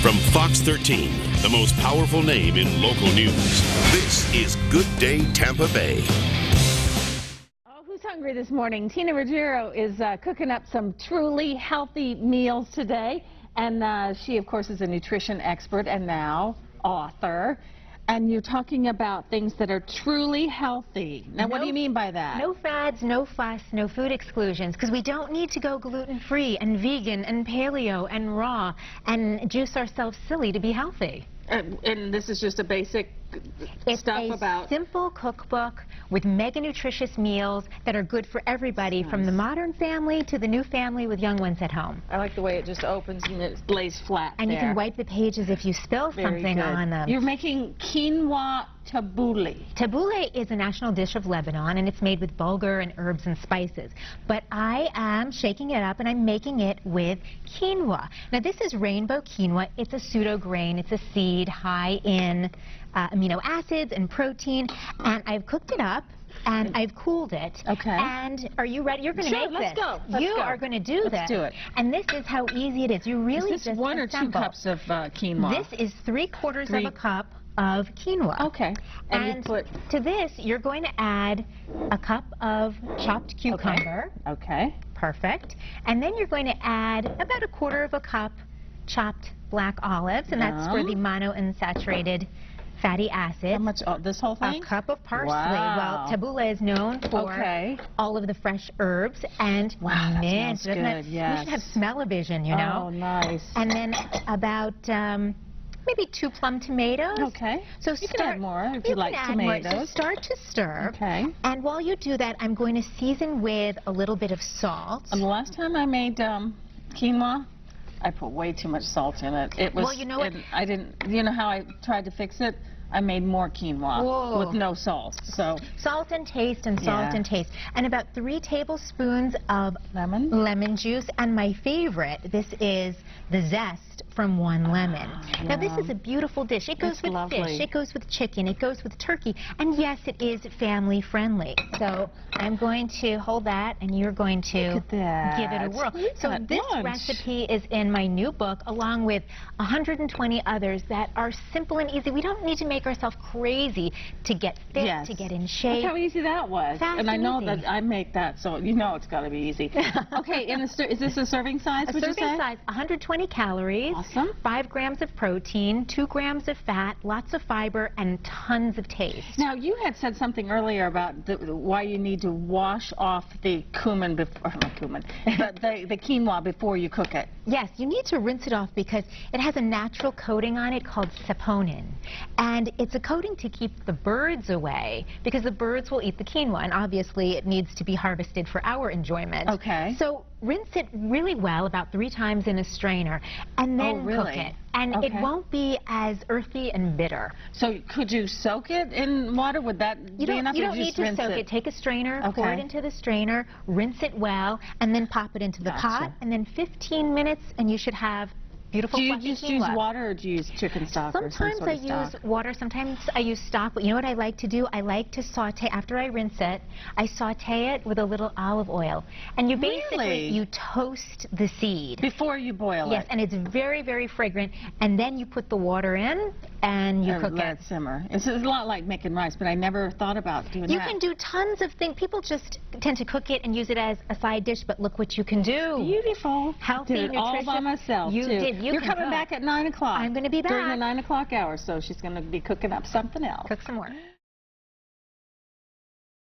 From Fox 13, the most powerful name in local news, this is Good Day Tampa Bay. Oh, who's hungry this morning? Tina Ruggiero is cooking up some truly healthy meals today. And she, of course, is a nutrition expert and now author. And you're talking about things that are truly healthy. Now, what do you mean by that? No fads, no fuss, no food exclusions, because we don't need to go gluten-free and vegan and paleo and raw and juice ourselves silly to be healthy. And this is just a basic stuff about... It's a simple cookbook with mega nutritious meals that are good for everybody, from the modern family to the new family with young ones at home. I like the way it just opens and it lays flat and there. You can wipe the pages if you spill something on them. You're making Quinoa Tabbouleh. Tabbouleh is a national dish of Lebanon, and it's made with bulgur and herbs and spices. But I am shaking it up, and I'm making it with quinoa. Now, this is rainbow quinoa. It's a pseudo grain. It's a seed high in amino acids and protein, and I've cooked it up. And I've cooled it. Okay. And are you ready? You're going to make this. Let's go. You are going to do this. Let's do it. And this is how easy it is. You really just just 1 or 2 cups of quinoa? This is 3/4 of a cup of quinoa. Okay. And you put... to this, you're going to add a cup of chopped cucumber. Okay. Perfect. And then you're going to add about 1/4 cup chopped black olives, and that's for the monounsaturated fatty acids. How much? This whole thing? A cup of parsley. Wow. Well, tabbouleh is known for all of the fresh herbs and mint. That smells good. Yes. We should have smell-o-vision, you know. Oh, nice. And then about maybe 2 plum tomatoes. Okay. So you can add more if you like tomatoes. So start to stir. Okay. And while you do that, I'm going to season with a little bit of salt. And the last time I made quinoa, I put way too much salt in it. It was. Well, you know what? I didn't. You know how I tried to fix it? I made more quinoa with no salt. So salt and taste and salt and taste. And about 3 tablespoons of lemon juice. And my favorite, this is the zest from 1 lemon. Now, this is a beautiful dish. It goes with fish, it goes with chicken, it goes with turkey. And yes, it is family friendly. So I'm going to hold that, and you're going to give it a whirl. So this recipe is in my new book, along with 120 others that are simple and easy. We don't need to make ourselves crazy to get fit, to get in shape. Look how easy that was. And I know that I make that, so you know it's got to be easy. Okay, is this a serving size, would you say? A serving size, 120 calories, 5 grams of protein, 2 grams of fat, lots of fiber, and tons of taste. Now, you had said something earlier about why you need to wash off the cumin, the quinoa before you cook it. Yes, you need to rinse it off because it has a natural coating on it called saponin. And it's a coating to keep the birds away, because the birds will eat the quinoa, and obviously it needs to be harvested for our enjoyment. Okay. So rinse it really well, about 3 times in a strainer, and then cook it. And it won't be as earthy and bitter. So could you soak it in water? Would that be enough? You don't need to soak it. Take a strainer, pour it into the strainer, rinse it well, and then pop it into the pot, and then 15 minutes, and you should have beautiful fluffy quinoa. Do you just use water, or do you use chicken stock? Sometimes I use water, sometimes I use stock, but you know what I like to do? I like to saute, after I rinse it, I saute it with a little olive oil. And you basically, you toast the seed. Before you boil it? Yes, and it's very, very fragrant. And then you put the water in, and you cook it. Let it simmer. It's a lot like making rice, but I never thought about doing that. You can do tons of things. People just tend to cook it and use it as a side dish, but look what you can do. Beautiful. Healthy, nutritious. All by myself, You did. You're coming back at 9 o'clock. I'm going to be back. During the 9 o'clock hour, so she's going to be cooking up something else. Cook some more.